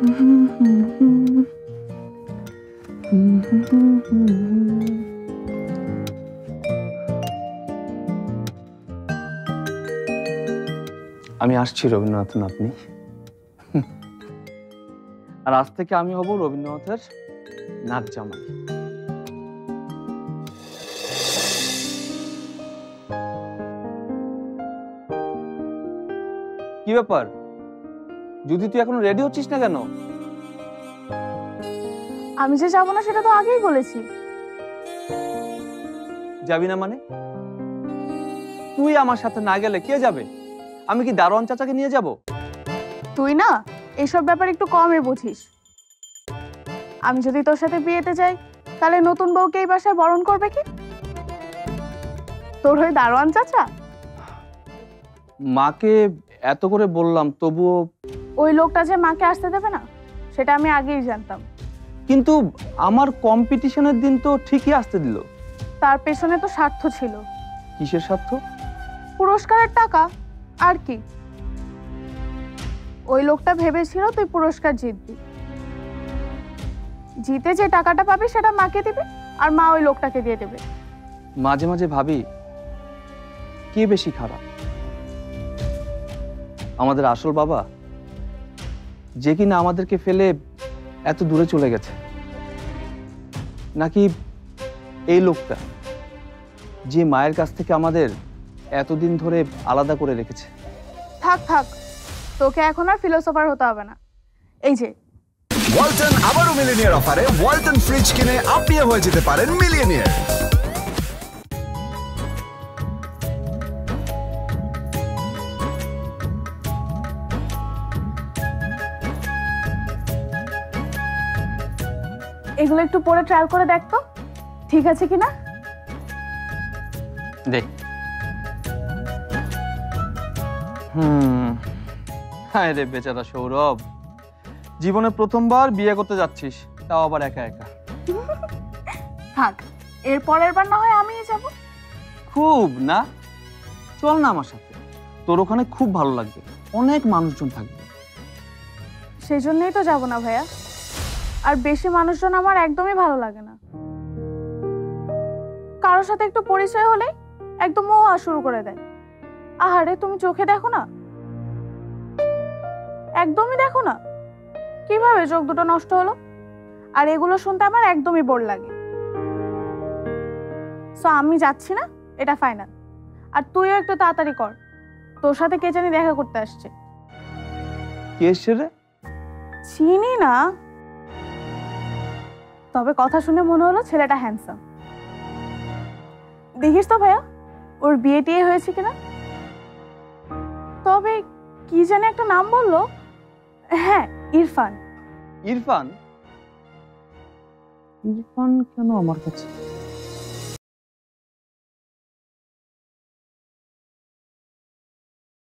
আমি আসছি রবীন্দ্রনাথ নাতনি। আর আজ থেকে আমি হব রবীন্দ্রনাথের নাচ জামাই। কি ব্যাপার, যদি তুই এখনো রেডি হচ্ছিস না কেন? আমি যে যাবো না সেটা তো আগেই বলেছি। যাবি না মানে? তুই আমার সাথে না গেলে কে যাবে? আমি কি দারোয়ান চাচাকে নিয়ে যাব? তুই না এইসব ব্যাপার একটু কমই বুঝিস। আমি যদি তোর সাথে বিয়েতে যাই তাহলে নতুন বউকে এই বাসায় বরণ করবে কি? তোর ওই দারোয়ান চাচা? মাকে এত করে বললাম তবুও। ওই লোকটা যে মাকে আসতে দেবে না সেটা আমি আগেই জানতাম। কিন্তু আমার কম্পিটিশনের দিন তো ঠিকই আসতে দিল। তার পেছনে তো স্বার্থ ছিল। কিসের স্বার্থ? পুরস্কারের টাকা, আর কি। ওই লোকটা ভেবেছিল তুই পুরস্কার জিতবি, জিতে যে টাকাটা পাবি সেটা মাকে দিবি আর মা ওই লোকটাকে দিয়ে দেবে। মাঝে মাঝে ভাবি কে বেশি খারাপ, আমাদের আসল বাবা যে কিনা আমাদেরকে ফেলে এত দূরে চলে গেছে, নাকি এই লোকটা যে মায়ের কাছ থেকে আমাদের এতদিন ধরে আলাদা করে রেখেছে। থাক থাক, তোকে এখন আর ফিলোসোফার হতে হবে না। এই যে ওয়ালটন আবারও মিলিয়নিয়ার অফারে ওয়ালটন ফ্রিজ কিনে আপনিও হয়ে যেতে পারেন মিলিয়নিয়ার। এগুলো একটু পরে ট্রায়াল করে দেখ তো ঠিক আছে কিনা। দেখ। হায় রে বেচারা সৌরভ, জীবনে প্রথমবার বিয়ে করতে যাচ্ছিস, তাও আবার একা একা। থাক, এর পরের বার না হয় আমিই যাব। খুব না, চল না আমার সাথে, তোর ওখানে খুব ভালো লাগবে, অনেক মানুষজন থাকবে। সেই জন্যই তো যাব না ভাইয়া। আর বেশি মানুষজন আমার একদমই ভালো লাগে না। কারোর সাথে একটু পরিচয় হলে একদম মোয়া শুরু করে দেয়। আহারে, তুমি চোখে দেখো না, একদমই দেখো না কিভাবে চোখ দুটো নষ্ট হলো। আর এগুলো শুনতে আমার একদমই বোর লাগে। সো আমি যাচ্ছি না, এটা ফাইনাল। আর তুইও একটু তাড়াতাড়ি কর, তোর সাথে কে জানি দেখা করতে আসছে। কে এসছে রে? চিনি না, তবে কথা শুনে মনে হলো ছেলেটা হ্যান্ডসাম। দেখিস তো ভাইয়া ওর বিয়ে টিয়ে হয়েছে কিনা। তবে কি জানি একটা নাম বললো। হ্যাঁ, ইরফান। ইরফান? ইরফান কেন আমার কাছে?